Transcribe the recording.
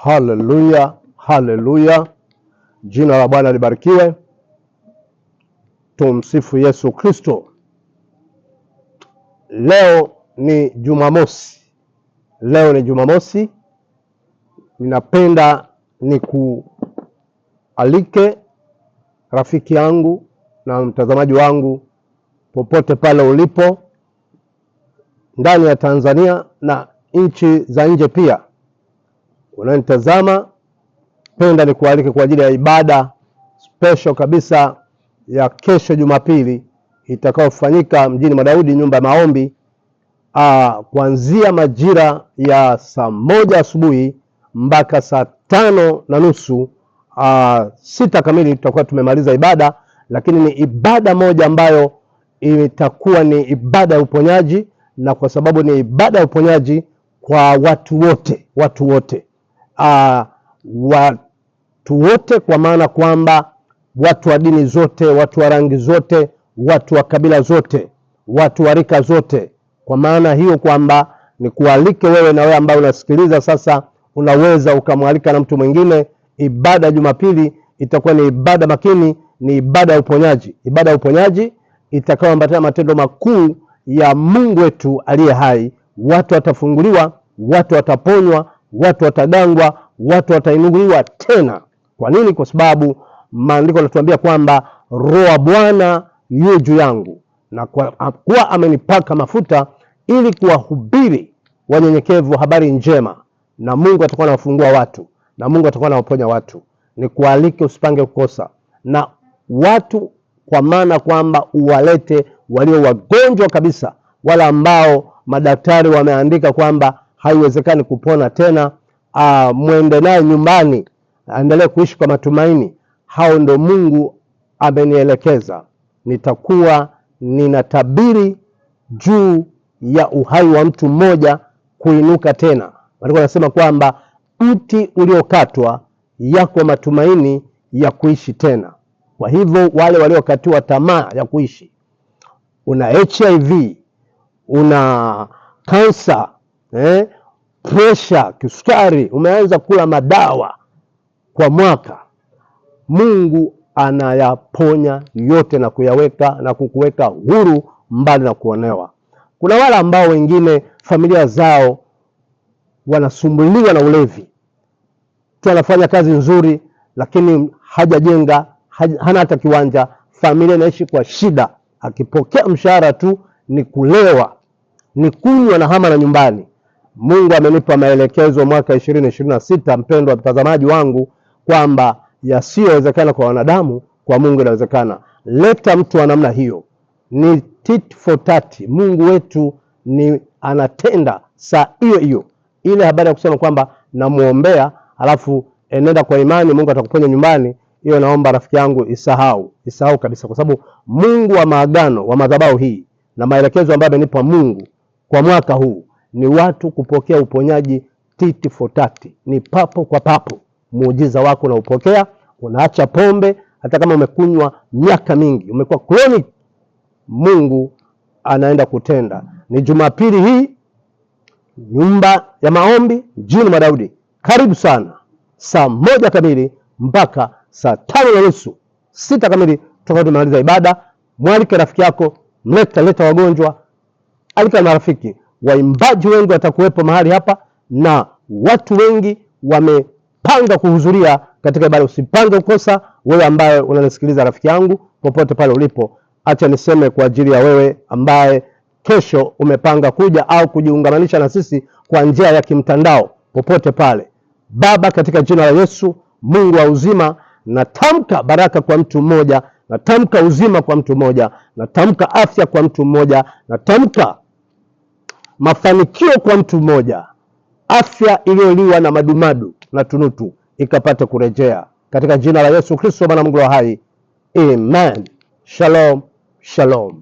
Haleluya, haleluya. Jina la Bwana libarikiwe. Tumsifu Yesu Kristo. Leo ni Jumamosi. Ninapenda nikualike rafiki yangu na mtazamaji wangu popote pale ulipo ndani ya Tanzania na nchi za nje pia unanitazama. Penda nikualike kwa ajili ya ibada special kabisa ya kesho Jumapili itakayofanyika mjini Madaudi, nyumba ya maombi, kuanzia majira ya saa 1 asubuhi mpaka saa 5:30, 6 kamili tutakuwa tumemaliza ibada. Lakini ni ibada moja ambayo itakuwa ni ibada ya uponyaji, na kwa sababu ni ibada ya uponyaji kwa watu wote, kwa maana kwamba watu wa dini zote, watu wa rangi zote, watu wa kabila zote, watu wa rika zote. Kwa maana hiyo kwamba ni kualike wewe, na wewe ambaye unasikiliza sasa unaweza ukamwalika na mtu mwingine. Ibada ya Jumapili itakuwa ni ibada makini, ni ibada ya uponyaji. Ibada ya uponyaji itakayoambatana matendo makuu ya Mungu wetu aliye hai. Watu watafunguliwa, watu wataponywa, watu watagangwa, watu watainuliwa tena. Kwa nini? Kwa sababu maandiko yanatuambia kwamba Roho wa Bwana yu juu yangu, na kwa kuwa amenipaka mafuta ili kuwahubiri wanyenyekevu habari njema, na Mungu atakuwa anawafungua watu, na Mungu atakuwa anawaponya watu. Ni kualike, usipange kukosa na watu, kwa maana kwamba uwalete walio wagonjwa kabisa, wala ambao madaktari wameandika kwamba haiwezekani kupona tena. Mwende naye nyumbani, aendelee kuishi kwa matumaini. Hao ndo Mungu amenielekeza. Nitakuwa ninatabiri juu ya uhai wa mtu mmoja kuinuka tena. Maandiko yanasema kwamba mti uliokatwa yako matumaini ya kuishi tena. Kwa hivyo wale waliokatiwa tamaa ya kuishi, una HIV, una kansa, pressure, kisukari, umeanza kula madawa kwa mwaka, Mungu anayaponya yote na kuyaweka na kukuweka huru mbali na kuonewa. Kuna wale ambao wengine familia zao wanasumbuliwa na ulevi. Tu anafanya kazi nzuri lakini hajajenga, hana hata kiwanja, familia inaishi kwa shida. Akipokea mshahara tu ni kulewa, ni kunywa na hama na nyumbani. Mungu amenipa maelekezo mwaka 2026, mpendwa mtazamaji wangu, kwamba yasiyowezekana kwa wanadamu kwa Mungu inawezekana. Leta mtu wa namna hiyo, ni tit for tat. Mungu wetu ni anatenda saa hiyo hiyo. Ile habari ya kusema kwamba namuombea alafu enenda kwa imani Mungu atakuponya nyumbani, hiyo naomba rafiki yangu isahau kabisa, kwa sababu Mungu wa maagano wa madhabahu hii na maelekezo ambayo amenipa Mungu kwa mwaka huu ni watu kupokea uponyaji tit for tat, ni papo kwa papo. Muujiza wako na upokea, unaacha pombe hata kama umekunywa miaka mingi, umekuwa chronic, Mungu anaenda kutenda. Ni Jumapili hii, nyumba ya maombi mjini Madaudi. Karibu sana, saa 1 kamili mpaka saa 5:30, 6 kamili tutakuwa tumemaliza ibada. Mwalike rafiki yako, leta wagonjwa, alika marafiki. Waimbaji wengi watakuwepo mahali hapa na watu wengi wamepanga kuhudhuria katika ibada. Usipange kukosa. Wewe ambaye unanisikiliza, rafiki yangu, popote pale ulipo, acha niseme kwa ajili ya wewe ambaye kesho umepanga kuja au kujiungamanisha na sisi kwa njia ya kimtandao, popote pale. Baba, katika jina la Yesu, Mungu wa uzima, natamka baraka kwa mtu mmoja, natamka uzima kwa mtu mmoja, natamka afya kwa mtu mmoja, natamka mafanikio kwa mtu mmoja. Afya iliyoliwa na madumadu na tunutu ikapate kurejea katika jina la Yesu Kristo, Bwana Mungu wa hai. Amen. Shalom, shalom.